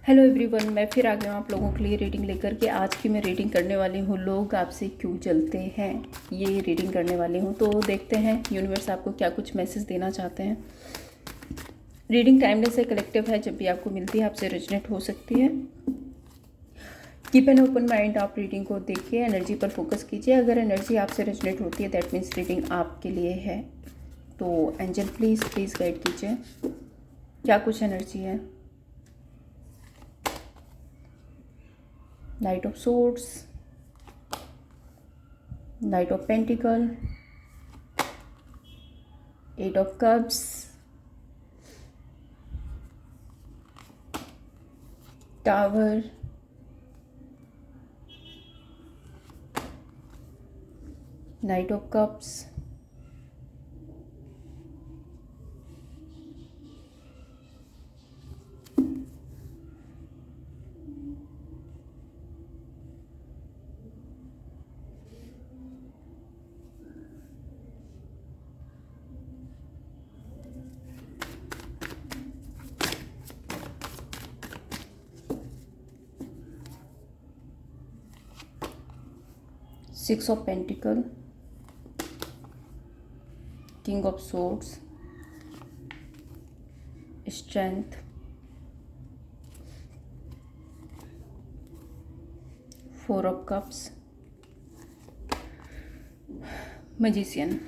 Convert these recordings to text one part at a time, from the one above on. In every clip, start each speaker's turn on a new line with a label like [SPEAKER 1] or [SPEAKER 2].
[SPEAKER 1] Hello everyone, मैं फिर आ गया हूँ आप लोगों के लिए रीडिंग लेकर के। आज की मैं रीडिंग करने वाली हूँ लोग आपसे क्यों जलते हैं। ये रीडिंग करने वाली हूँ तो देखते हैं यूनिवर्स आपको क्या कुछ मैसेज देना चाहते हैं। रीडिंग टाइमलेस है, कलेक्टिव है, जब भी आपको मिलती है आपसे रेजोनेट हो सकती है। कीप एन ओपन माइंड, आप रीडिंग को देखिए, एनर्जी पर फोकस कीजिए। अगर एनर्जी आपसे रेजोनेट होती है दैट मीन्स रीडिंग आपके लिए है। तो एंजल प्लीज़ प्लीज़ गाइड कीजिए क्या कुछ एनर्जी है। Knight of Swords, Knight of Pentacle, Eight of Cups, Tower, Knight of Cups, Six of Pentacle, King of Swords, Strength, Four of Cups, Magician।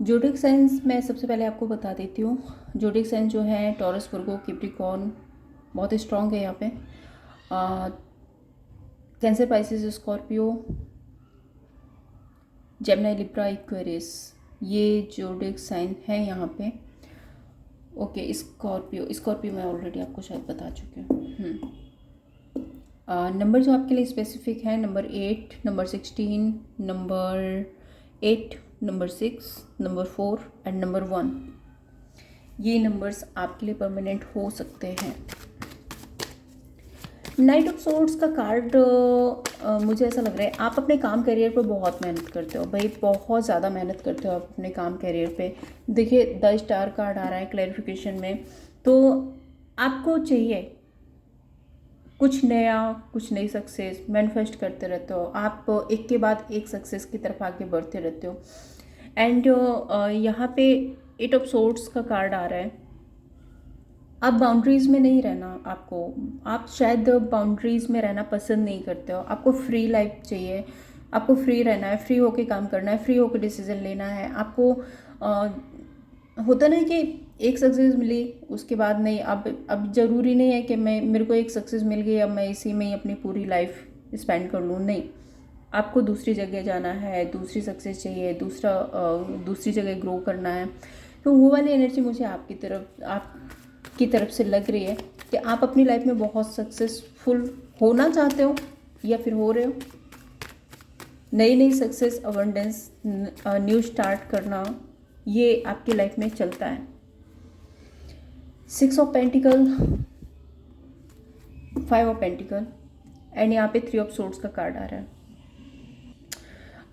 [SPEAKER 1] जोडिक science मैं सबसे पहले आपको बता देती हूँ। जोडिक साइंस जो है टॉरस, वर्गो, कैप्रिकॉर्न, बहुत स्ट्रॉन्ग है यहाँ पे। Cancer, Pisces, Scorpio, Gemini, Libra, Aquarius, ये जोडिक साइन है यहाँ पे। ओके, स्कॉर्पियो मैं ऑलरेडी आपको शायद बता चुकी हूँ। नंबर जो आपके लिए स्पेसिफिक है, number 8, number 16, number 8, number 6, number 4 and number 1। ये नंबर्स आपके लिए परमानेंट हो सकते हैं। नाइट ऑफ सोर्ड्स का कार्ड मुझे ऐसा लग रहा है आप अपने काम करियर पर बहुत मेहनत करते हो भाई, बहुत ज़्यादा मेहनत करते हो आप अपने काम करियर पे। देखिए द स्टार कार्ड आ रहा है क्लैरिफिकेशन में, तो आपको चाहिए कुछ नया, कुछ नई सक्सेस मैनिफेस्ट करते रहते हो आप, एक के बाद एक सक्सेस की तरफ आगे बढ़ते रहते हो। एंड यहाँ पे एट ऑफ सोर्ड्स का कार्ड आ रहा है। आप बाउंड्रीज़ में नहीं रहना, आपको, आप शायद बाउंड्रीज़ में रहना पसंद नहीं करते हो, आपको फ्री लाइफ चाहिए, आपको फ्री रहना है, फ्री होके काम करना है, फ्री होके डिसीजन लेना है आपको। होता नहीं कि एक सक्सेस मिली उसके बाद नहीं, अब ज़रूरी नहीं है कि मेरे को एक सक्सेस मिल गई अब मैं इसी में ही अपनी पूरी लाइफ स्पेंड कर लूँ। नहीं, आपको दूसरी जगह जाना है, दूसरी सक्सेस चाहिए, दूसरी जगह ग्रो करना है। तो वो वाली एनर्जी मुझे आपकी तरफ से लग रही है कि आप अपनी लाइफ में बहुत सक्सेसफुल होना चाहते हो या फिर हो रहे हो। नई नई सक्सेस, अबंडेंस, न्यू स्टार्ट करना, ये आपकी लाइफ में चलता है। 6 of pentacle, 5 of pentacle and यहाँ पे 3 ऑफ सोर्ड्स का कार्ड आ रहा है।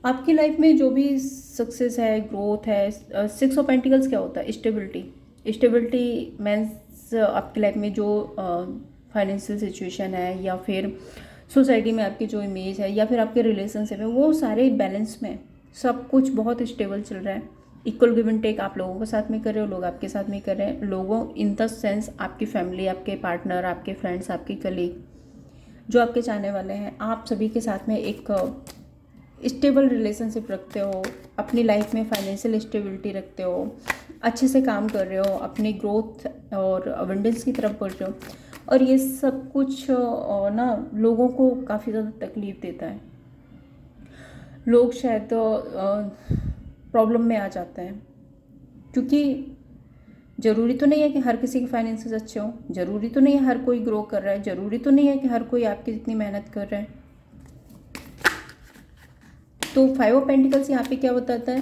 [SPEAKER 1] आपकी लाइफ में जो भी सक्सेस है, ग्रोथ है, 6 ऑफ पेंटिकल्स क्या होता है? स्टेबिलिटी मीन्स आपकी लाइफ में जो फाइनेंशियल सिचुएशन है या फिर सोसाइटी में आपकी जो इमेज है या फिर आपके रिलेशनशिप है, वो सारे बैलेंस में, सब कुछ बहुत स्टेबल चल रहा है। इक्वल गिव एंड टेक आप लोगों के साथ में कर रहे हो, लोग आपके साथ में कर रहे हैं। लोगों इन द सेंस आपकी फैमिली, आपके पार्टनर, आपके फ्रेंड्स, आपके कलीग, जो आपके चाहने वाले हैं, आप सभी के साथ में एक स्टेबल रिलेशनशिप रखते हो, अपनी लाइफ में फाइनेंशियल स्टेबिलिटी रखते हो, अच्छे से काम कर रहे हो, अपनी ग्रोथ और अबंडेंस की तरफ बढ़ रहे हो। और ये सब कुछ ना लोगों को काफ़ी ज़्यादा तकलीफ़ देता है। लोग शायद प्रॉब्लम में आ जाते हैं, क्योंकि ज़रूरी तो नहीं है कि हर किसी के फाइनेंसेस अच्छे हों, ज़रूरी तो नहीं है हर कोई ग्रो कर रहा है, ज़रूरी तो नहीं है कि हर कोई आपकी जितनी मेहनत कर रहा है। तो 5 ऑफ पेंटिकल्स यहाँ पे क्या बताता है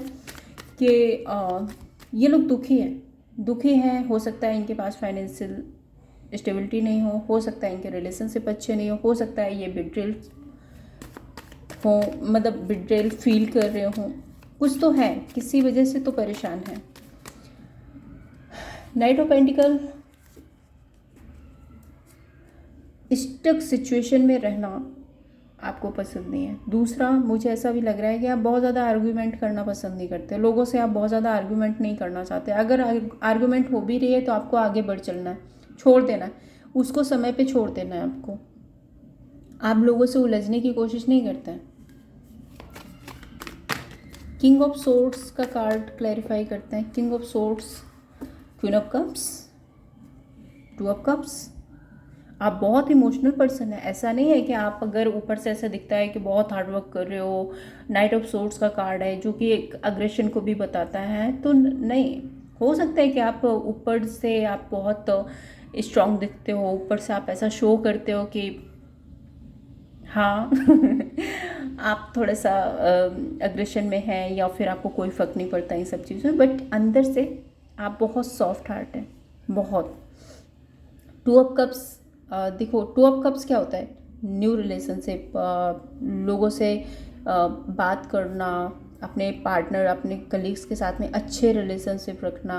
[SPEAKER 1] कि ये लोग दुखी हैं, हो सकता है इनके पास फाइनेंशियल स्टेबिलिटी नहीं हो सकता है इनके रिलेशनशिप अच्छे नहीं हो सकता है ये बिट्रेल हो, मतलब बिट्रेल फील कर रहे हो, कुछ तो है, किसी वजह से तो परेशान है। Knight of pentacle, stuck situation में रहना आपको पसंद नहीं है। दूसरा, मुझे ऐसा भी लग रहा है कि आप बहुत ज़्यादा आर्ग्यूमेंट करना पसंद नहीं करते, लोगों से आप बहुत ज़्यादा आर्ग्यूमेंट नहीं करना चाहते। अगर आर्ग्यूमेंट हो भी रही है तो आपको आगे बढ़ चलना है, छोड़ देना है उसको, समय पे छोड़ देना है आपको। आप लोगों से उलझने की कोशिश नहीं करते हैं। किंग ऑफ सोर्ड्स का कार्ड क्लैरिफाई करते हैं। King of swords, queen of cups, two of cups. आप बहुत इमोशनल पर्सन है, ऐसा नहीं है कि आप, अगर ऊपर से ऐसा दिखता है कि बहुत हार्डवर्क कर रहे हो, नाइट ऑफ सोर्ड्स का कार्ड है जो कि एक अग्रेशन को भी बताता है, तो नहीं, हो सकता है कि आप ऊपर से आप बहुत स्ट्रांग दिखते हो, ऊपर से आप ऐसा शो करते हो कि हाँ आप थोड़ा सा अग्रेशन में हैं, या फिर आपको कोई फ़र्क नहीं पड़ता इन सब चीज़ों, बट अंदर से आप बहुत सॉफ्ट हार्ट हैं, बहुत। टू ऑफ कप्स, देखो टू ऑफ कप्स क्या होता है, न्यू रिलेशनशिप, लोगों से बात करना, अपने पार्टनर, अपने कलीग्स के साथ में अच्छे रिलेशनशिप रखना,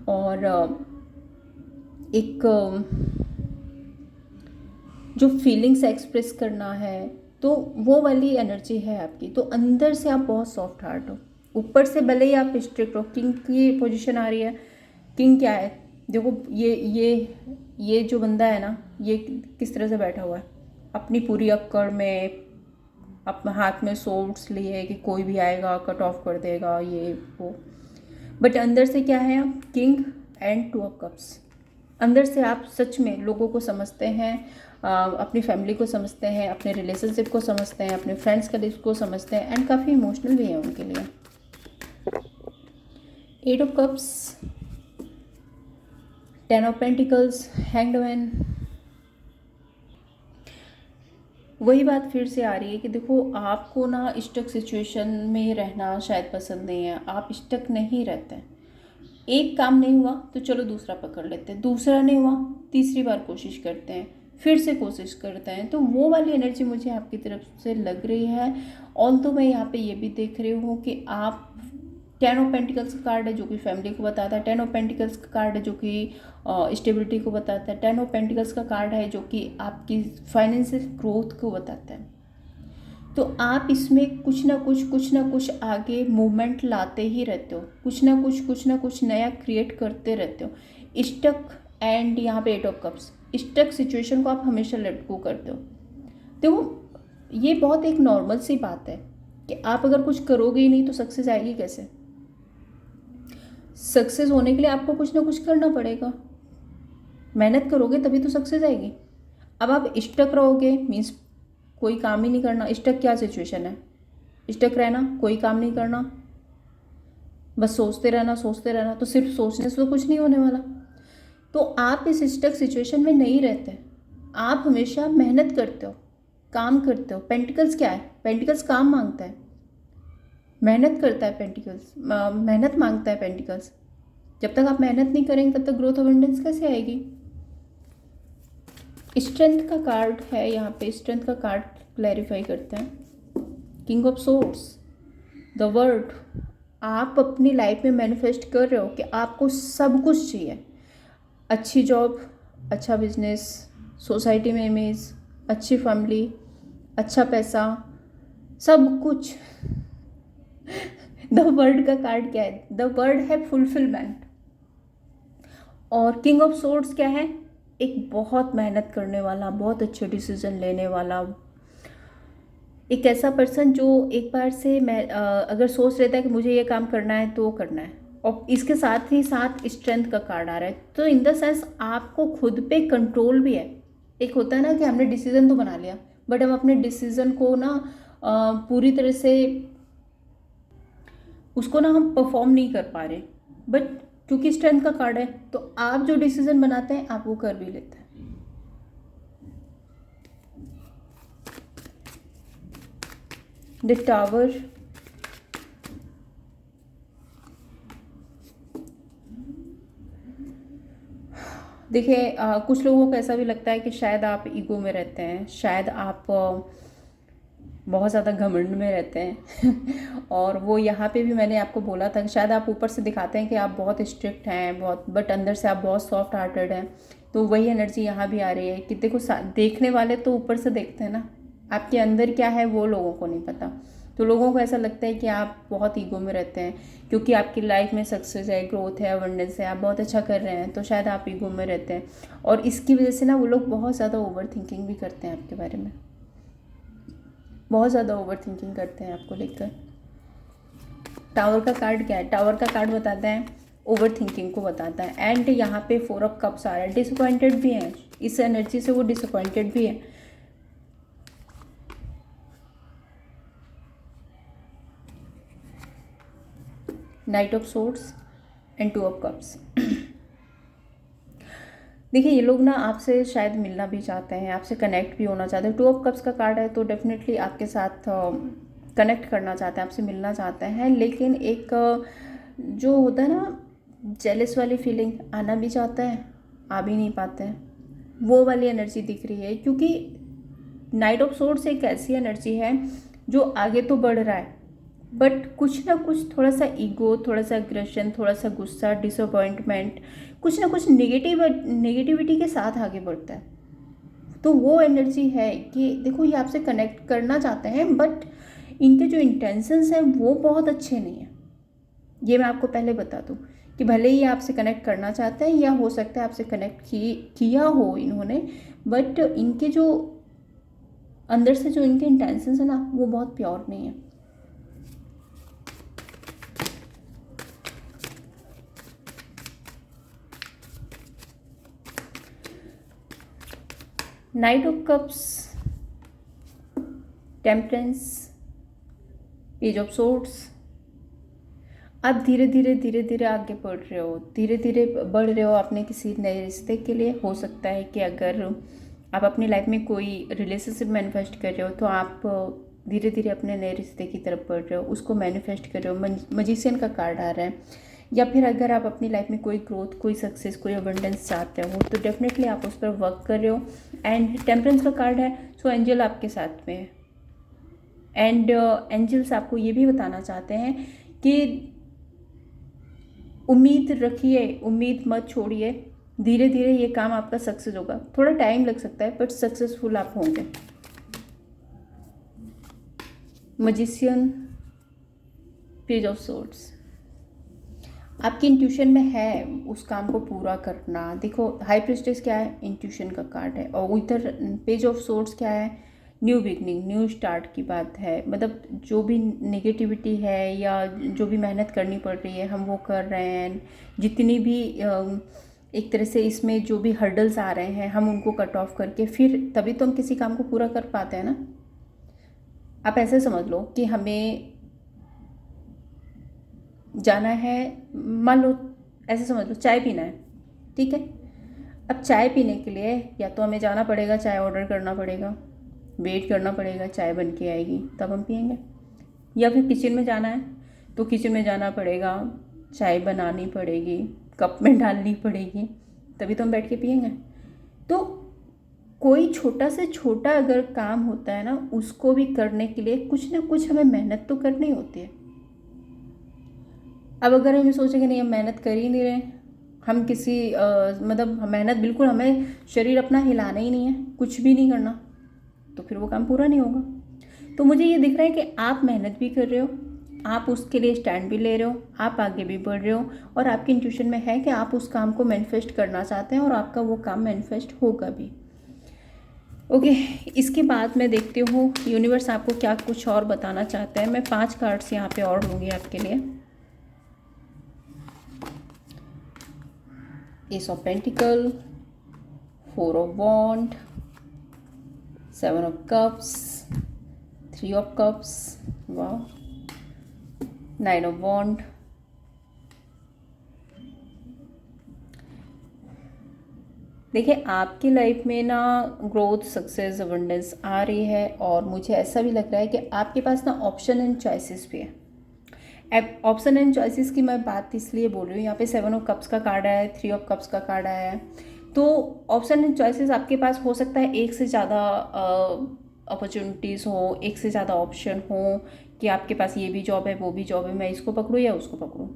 [SPEAKER 1] और एक जो फीलिंग्स एक्सप्रेस करना है, तो वो वाली एनर्जी है आपकी। तो अंदर से आप बहुत सॉफ्ट हार्ट हो, ऊपर से भले ही आप स्ट्रिक्ट हो। किंग की पोजीशन आ रही है। किंग क्या है, देखो ये जो बंदा है ना, ये किस तरह से बैठा हुआ है, अपनी पूरी अक्कड़ में, अपने हाथ में सोर्ड्स लिए कि कोई भी आएगा कट ऑफ कर देगा ये वो, बट अंदर से क्या है आप, king and two of cups. अंदर से आप सच में लोगों को समझते हैं, अपनी फैमिली को समझते हैं, अपने रिलेशनशिप को समझते हैं, अपने फ्रेंड्स का को समझते हैं, एंड काफ़ी इमोशनल भी है उनके लिए। Eight of cups, ten of pentacles, hanged man. वही बात फिर से आ रही है कि देखो आपको ना स्टक सिचुएशन में रहना शायद पसंद नहीं है, आप स्टक नहीं रहते हैं। एक काम नहीं हुआ तो चलो दूसरा पकड़ लेते हैं, दूसरा नहीं हुआ तीसरी बार कोशिश करते हैं, फिर से कोशिश करते हैं। तो वो वाली एनर्जी मुझे आपकी तरफ से लग रही है। ऑल तो मैं यहाँ पे ये भी देख रही हूँ कि आप, टेन ऑफ पेंटिकल्स का कार्ड है जो कि फैमिली को बताता है, टेन ऑफ पेंटिकल्स का कार्ड है जो कि स्टेबिलिटी को बताता है, टेन ऑफ पेंटिकल्स का कार्ड है जो कि आपकी फाइनेंशियल ग्रोथ को बताता है। तो आप इसमें कुछ ना कुछ आगे मूवमेंट लाते ही रहते हो, कुछ ना कुछ नया क्रिएट करते रहते हो। स्टक एंड यहाँ पे eight of cups, stuck situation को आप हमेशा लेट गो करते हो। तो ये बहुत एक नॉर्मल सी बात है कि आप अगर कुछ करोगे ही नहीं तो सक्सेस आएगी कैसे। सक्सेस होने के लिए आपको कुछ ना कुछ करना पड़ेगा, मेहनत करोगे तभी तो सक्सेस आएगी। अब आप स्टक रहोगे मीन्स कोई काम ही नहीं करना। स्टक क्या सिचुएशन है, स्टक रहना, कोई काम नहीं करना, बस सोचते रहना, तो सिर्फ सोचने से तो कुछ नहीं होने वाला। तो आप इस स्टक सिचुएशन में नहीं रहते, आप हमेशा मेहनत करते हो, काम करते हो। पेंटिकल्स क्या है, पेंटिकल्स काम मांगता है, मेहनत करता है पेंटिकल्स, मेहनत मांगता है पेंटिकल्स। जब तक आप मेहनत नहीं करेंगे तब तक ग्रोथ अबंडेंस कैसे आएगी। स्ट्रेंथ का कार्ड है यहाँ पे, स्ट्रेंथ का कार्ड क्लैरिफाई करते हैं। King of swords, the word. आप अपनी लाइफ में मैनिफेस्ट कर रहे हो कि आपको सब कुछ चाहिए, अच्छी जॉब, अच्छा बिजनेस, सोसाइटी में इमेज, अच्छी फैमिली, अच्छा पैसा, सब कुछ। द वर्ड का कार्ड क्या है, द वर्ड है फुलफिलमेंट। और किंग ऑफ सोर्ड्स क्या है, एक बहुत मेहनत करने वाला, बहुत अच्छे डिसीजन लेने वाला, एक ऐसा पर्सन जो एक बार से अगर सोच लेता है कि मुझे ये काम करना है तो करना है। और इसके साथ ही साथ स्ट्रेंथ का कार्ड आ रहा है, तो इन द सेंस आपको खुद पे कंट्रोल भी है। एक होता है ना कि हमने डिसीज़न तो बना लिया बट हम अपने डिसीज़न को ना पूरी तरह से उसको ना हम परफॉर्म नहीं कर पा रहे, बट क्योंकि स्ट्रेंथ का कार्ड है तो आप जो डिसीजन बनाते हैं आप वो कर भी लेते हैं। द टावर, देखिए कुछ लोगों को ऐसा भी लगता है कि शायद आप ईगो में रहते हैं, शायद आप बहुत ज़्यादा घमंड में रहते हैं और वो यहाँ पे भी मैंने आपको बोला था कि शायद आप ऊपर से दिखाते हैं कि आप बहुत स्ट्रिक्ट हैं बहुत, बट अंदर से आप बहुत सॉफ्ट हार्टेड हैं। तो वही एनर्जी यहाँ भी आ रही है कि देखो देखने वाले तो ऊपर से देखते हैं ना, आपके अंदर क्या है वो लोगों को नहीं पता। तो लोगों को ऐसा लगता है कि आप बहुत ईगो में रहते हैं क्योंकि आपकी लाइफ में सक्सेस है, ग्रोथ है, अबंडेंस है, आप बहुत अच्छा कर रहे हैं, तो शायद आप ईगो में रहते हैं। और इसकी वजह से ना वो लोग बहुत ज़्यादा ओवर थिंकिंग भी करते हैं आपके बारे में, बहुत ज़्यादा ओवर थिंकिंग करते हैं आपको लेकर। टावर का कार्ड क्या है? टावर का कार्ड बताता है ओवर थिंकिंग को बताता है। एंड यहाँ पे 4 ऑफ कप्स आ रहा है, डिसअपॉइंटेड भी हैं इस एनर्जी से, वो डिसअपॉइंटेड भी है। Knight of swords and 2 of cups. देखिए ये लोग ना आपसे शायद मिलना भी चाहते हैं, आपसे कनेक्ट भी होना चाहते हैं। 2 ऑफ कप्स का कार्ड है तो डेफिनेटली आपके साथ कनेक्ट करना चाहते हैं, आपसे मिलना चाहते हैं, लेकिन एक जो होता है ना जेलस वाली फीलिंग, आना भी चाहता है आ भी नहीं पाते हैं, वो वाली एनर्जी दिख रही है। क्योंकि नाइट ऑफ सोर्ड्स एक ऐसी एनर्जी है जो आगे तो बढ़ रहा है बट कुछ ना कुछ थोड़ा सा ईगो, थोड़ा सा अग्रेशन, थोड़ा सा गुस्सा, डिसअपॉइंटमेंट, कुछ ना कुछ नेगेटिविटी के साथ आगे बढ़ता है। तो वो एनर्जी है कि देखो ये आपसे कनेक्ट करना चाहते हैं बट इनके जो इंटेंशंस हैं वो बहुत अच्छे नहीं हैं। ये मैं आपको पहले बता दूं कि भले ही आपसे कनेक्ट करना चाहते हैं या हो सकता है आपसे कनेक्ट किया हो इन्होंने, बट इनके जो अंदर से जो इनके इंटेंशंस है ना वो बहुत प्योर नहीं है। Knight of cups, temperance, page of swords. आप धीरे धीरे आगे बढ़ रहे हो, धीरे धीरे बढ़ रहे हो अपने किसी नए रिश्ते के लिए। हो सकता है कि अगर आप अपनी लाइफ में कोई रिलेशनशिप मैनिफेस्ट कर रहे हो तो आप धीरे धीरे अपने नए रिश्ते की तरफ बढ़ रहे हो, उसको मैनिफेस्ट कर रहे हो। मजिशियन का कार्ड आ रहा है। या फिर अगर आप अपनी लाइफ में कोई ग्रोथ, कोई सक्सेस, कोई अबंडेंस चाहते हो तो डेफिनेटली आप उस पर वर्क कर रहे हो। एंड टेम्परेंस का कार्ड है, सो एंजल आपके साथ में है। एंड एंजल्स आपको ये भी बताना चाहते हैं कि उम्मीद रखिए, उम्मीद मत छोड़िए, धीरे धीरे ये काम आपका सक्सेस होगा। थोड़ा टाइम लग सकता है बट सक्सेसफुल आप होंगे। मजिशियन, पेज ऑफ सोर्ड्स, आपकी इंट्यूशन में है उस काम को पूरा करना। देखो हाई प्रिस्टेस क्या है? इंट्यूशन का कार्ड है। और इधर पेज ऑफ सोर्ड्स क्या है? न्यू बिगनिंग, न्यू स्टार्ट की बात है। मतलब जो भी नेगेटिविटी है या जो भी मेहनत करनी पड़ रही है हम वो कर रहे हैं। जितनी भी एक तरह से इसमें जो भी हर्डल्स आ रहे हैं हम उनको कट ऑफ करके फिर तभी तो हम किसी काम को पूरा कर पाते हैं ना। आप ऐसे समझ लो कि हमें जाना है, मान लो ऐसे समझ लो चाय पीना है, ठीक है। अब चाय पीने के लिए या तो हमें जाना पड़ेगा, चाय ऑर्डर करना पड़ेगा, वेट करना पड़ेगा, चाय बन के आएगी तब हम पियेंगे। या फिर किचन में जाना है तो किचन में जाना पड़ेगा, चाय बनानी पड़ेगी, कप में डालनी पड़ेगी, तभी तो हम बैठ के पियेंगे। तो कोई छोटा से छोटा अगर काम होता है ना उसको भी करने के लिए कुछ ना कुछ हमें मेहनत तो करनी होती है। अब अगर हम सोचेंगे नहीं हम मेहनत कर ही नहीं रहे, हम किसी मतलब मेहनत बिल्कुल, हमें शरीर अपना हिलाना ही नहीं है, कुछ भी नहीं करना, तो फिर वो काम पूरा नहीं होगा। तो मुझे ये दिख रहा है कि आप मेहनत भी कर रहे हो, आप उसके लिए स्टैंड भी ले रहे हो, आप आगे भी बढ़ रहे हो और आपकी इंट्यूशन में है कि आप उस काम को मैनिफेस्ट करना चाहते हैं और आपका वो काम मैनिफेस्ट होगा भी। ओके, इसके बाद मैं देखती हूँ यूनिवर्स आपको क्या कुछ और बताना चाहता है। मैं 5 कार्ड्स यहाँ पे और लूँगी आपके लिए। Ace of pentacle, 4 of wand, 7 of cups, 3 of cups, वाह, 9 ऑफ वॉन्ड। देखिए आपकी लाइफ में ना ग्रोथ, सक्सेस, अबंडेंस आ रही है और मुझे ऐसा भी लग रहा है कि आपके पास ना ऑप्शन एंड चॉइसेस भी है। ऑप्शन एंड चॉइसेस की मैं बात इसलिए बोल रही हूँ, यहाँ पे 7 ऑफ कप्स का कार्ड आया है, 3 ऑफ कप्स का कार्ड आया है। तो ऑप्शन एंड चॉइसेस आपके पास हो सकता है, एक से ज़्यादा अपॉर्चुनिटीज़ हो, एक से ज़्यादा ऑप्शन हो कि आपके पास ये भी जॉब है, वो भी जॉब है, मैं इसको पकड़ूँ या उसको पकड़ूँ,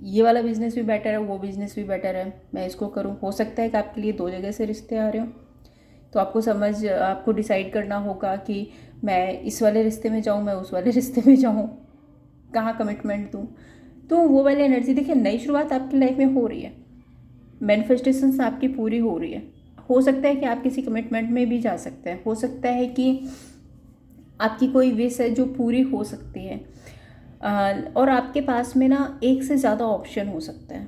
[SPEAKER 1] ये वाला बिज़नेस भी बेटर है, वो बिज़नेस भी बेटर है, मैं इसको करूँ। हो सकता है कि आपके लिए 2 जगह से रिश्ते आ रहे हो, तो आपको डिसाइड करना होगा कि मैं इस वाले रिश्ते में जाऊँ, मैं उस वाले रिश्ते में जाऊँ, कहाँ कमिटमेंट दूँ। तो वो वाली एनर्जी देखिए, नई शुरुआत आपकी लाइफ में हो रही है, मैनिफेस्टेशंस आपकी पूरी हो रही है। हो सकता है कि आप किसी कमिटमेंट में भी जा सकते हैं, हो सकता है कि आपकी कोई विश है जो पूरी हो सकती है, और आपके पास में ना एक से ज़्यादा ऑप्शन हो सकता है।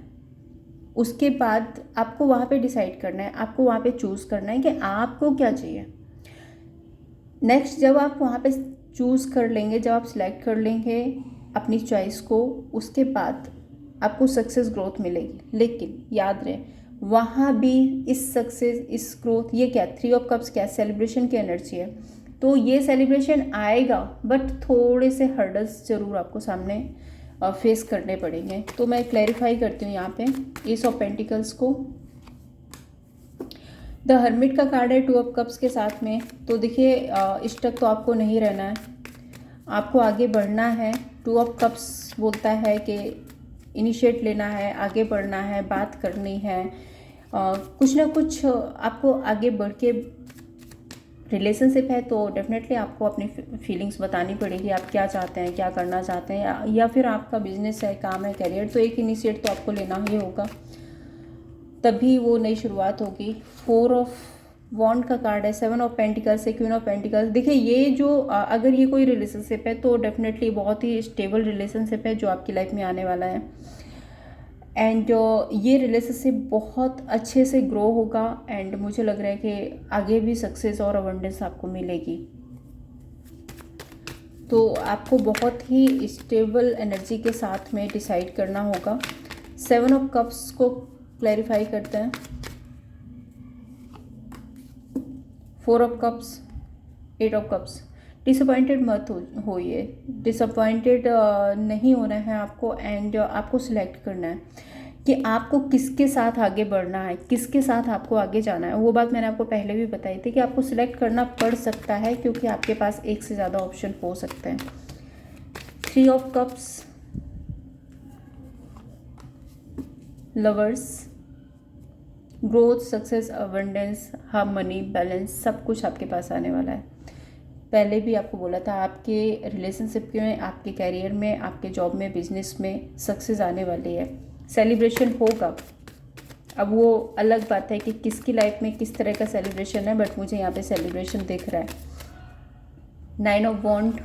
[SPEAKER 1] उसके बाद आपको वहाँ पे डिसाइड करना है, आपको वहाँ पे चूज़ करना है कि आपको क्या चाहिए। नेक्स्ट जब आप वहाँ पे चूज़ कर लेंगे, जब आप सिलेक्ट कर लेंगे अपनी चॉइस को, उसके बाद आपको सक्सेस ग्रोथ मिलेगी। लेकिन याद रहे, वहाँ भी इस सक्सेस, इस ग्रोथ, ये क्या 3 ऑफ कप्स क्या सेलिब्रेशन की एनर्जी है। तो ये सेलिब्रेशन आएगा, बट थोड़े से हर्डल्स ज़रूर आपको सामने फेस करने पड़ेंगे। तो मैं क्लैरिफाई करती हूँ यहाँ पे एस ऑफ पेंटिकल्स को। द हर्मिट का कार्ड है 2 ऑफ कप्स के साथ में। तो देखिए स्टक तो आपको नहीं रहना है, आपको आगे बढ़ना है। 2 ऑफ कप्स बोलता है कि इनिशिएट लेना है, आगे बढ़ना है, बात करनी है, कुछ ना कुछ आपको आगे बढ़ के, रिलेशनशिप है तो डेफिनेटली आपको अपनी फीलिंग्स बतानी पड़ेगी, आप क्या चाहते हैं, क्या करना चाहते हैं, या फिर आपका बिजनेस है, काम है, करियर, तो एक इनिशिएट तो आपको लेना ही होगा, तभी वो नई शुरुआत होगी। 4 ऑफ वॉन्ड का कार्ड है, 7 ऑफ पेंटिकल्स से क्वीन ऑफ पेंटिकल्स। देखिए ये जो अगर ये कोई रिलेशनशिप है तो डेफिनेटली बहुत ही स्टेबल रिलेशनशिप है जो आपकी लाइफ में आने वाला है, एंड ये रिलेशनशिप बहुत अच्छे से ग्रो होगा, एंड मुझे लग रहा है कि आगे भी सक्सेस और अबंडेंस आपको मिलेगी। तो आपको बहुत ही स्टेबल एनर्जी के साथ में डिसाइड करना होगा। 7 ऑफ कप्स को क्लैरिफाई करते हैं। 4 of cups, 8 of cups. Disappointed मत होइए, डिसअपॉइंटेड नहीं होना है आपको, एंड आपको सिलेक्ट करना है कि आपको किसके साथ आगे बढ़ना है, किसके साथ आपको आगे जाना है। वो बात मैंने आपको पहले भी बताई थी कि आपको सिलेक्ट करना पड़ सकता है क्योंकि आपके पास एक से ज़्यादा ऑप्शन हो सकते हैं। 3 of cups, lovers, growth, success, abundance, harmony, balance, सब कुछ आपके पास आने वाला है। पहले भी आपको बोला था, आपके रिलेशनशिप में, आपके कैरियर में, आपके जॉब में, बिजनेस में सक्सेस आने वाली है, सेलिब्रेशन होगा। अब वो अलग बात है कि किसकी लाइफ में किस तरह का सेलिब्रेशन है, बट मुझे यहाँ पे सेलिब्रेशन दिख रहा है। 9 of wand,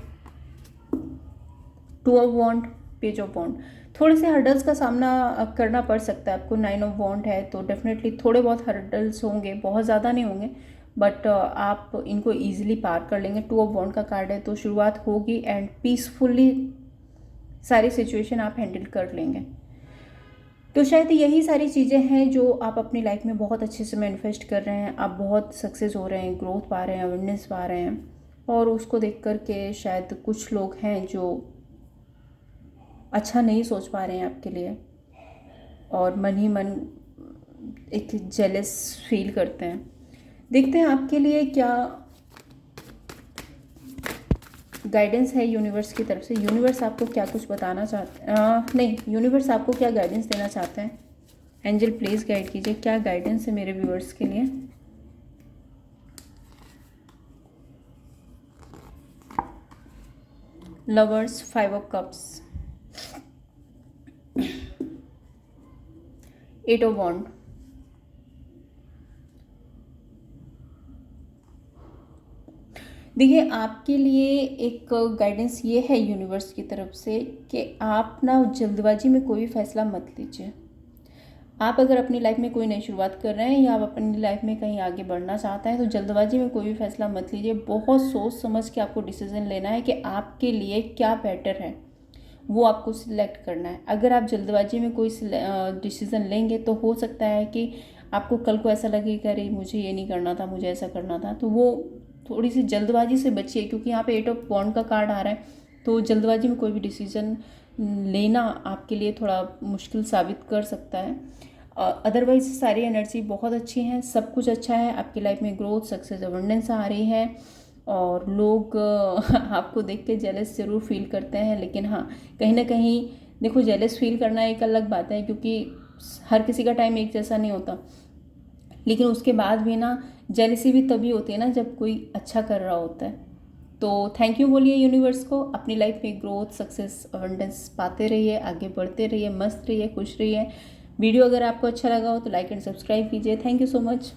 [SPEAKER 1] 2 of wand, page of wand. थोड़े से हर्डल्स का सामना करना पड़ सकता है आपको। 9 ऑफ वॉन्ड है तो डेफिनेटली थोड़े बहुत हर्डल्स होंगे, बहुत ज़्यादा नहीं होंगे, बट आप इनको ईजिली पार कर लेंगे। 2 ऑफ वॉन्ड का कार्ड है तो शुरुआत होगी एंड पीसफुली सारी सिचुएशन आप हैंडल कर लेंगे। तो शायद यही सारी चीज़ें हैं जो आप अपनी लाइफ में बहुत अच्छे से मैनिफेस्ट कर रहे हैं, आप बहुत सक्सेस हो रहे हैं, ग्रोथ पा रहे हैं, अवेयरनेस पा रहे हैं, और उसको देख कर के शायद कुछ लोग हैं जो अच्छा नहीं सोच पा रहे हैं आपके लिए, और मन ही मन एक जेलस फील करते हैं। देखते हैं आपके लिए क्या गाइडेंस है यूनिवर्स की तरफ से। यूनिवर्स आपको क्या कुछ बताना चाहते नहीं, यूनिवर्स आपको क्या गाइडेंस देना चाहते हैं। एंजल प्लीज़ गाइड कीजिए, क्या गाइडेंस है मेरे व्यूअर्स के लिए। लवर्स, 5 ऑफ कप्स, 8 ऑफ वॉन्ड, देखिए आपके लिए एक गाइडेंस ये है यूनिवर्स की तरफ से कि आप ना जल्दबाजी में कोई फैसला मत लीजिए। आप अगर अपनी लाइफ में कोई नई शुरुआत कर रहे हैं या आप अपनी लाइफ में कहीं आगे बढ़ना चाहते हैं तो जल्दबाजी में कोई भी फैसला मत लीजिए। बहुत सोच समझ के आपको डिसीजन लेना है कि आपके लिए क्या बेटर है, वो आपको सिलेक्ट करना है। अगर आप जल्दबाजी में कोई डिसीज़न लेंगे तो हो सकता है कि आपको कल को ऐसा लगेगा अरे मुझे ये नहीं करना था, मुझे ऐसा करना था। तो वो थोड़ी सी जल्दबाजी से बचिए, क्योंकि यहाँ पे 8 ऑफ वॉन्ड का कार्ड आ रहा है, तो जल्दबाजी में कोई भी डिसीज़न लेना आपके लिए थोड़ा मुश्किल साबित कर सकता है। अदरवाइज सारी एनर्जी बहुत अच्छी है, सब कुछ अच्छा है, आपकी लाइफ में ग्रोथ, सक्सेस, अबंडेंस आ रही है। और लोग आपको देख के जेलस ज़रूर फील करते हैं, लेकिन हाँ कहीं ना कहीं देखो, जेलस फील करना एक अलग बात है, क्योंकि हर किसी का टाइम एक जैसा नहीं होता। लेकिन उसके बाद भी ना जेलसी भी तभी होती है ना जब कोई अच्छा कर रहा होता है। तो थैंक यू बोलिए यूनिवर्स को, अपनी लाइफ में ग्रोथ, सक्सेस, अबंडेंस पाते रहिए, आगे बढ़ते रहिए, मस्त रहिए, खुश रहिए। वीडियो अगर आपको अच्छा लगा हो तो लाइक एंड सब्सक्राइब कीजिए। Thank you so much.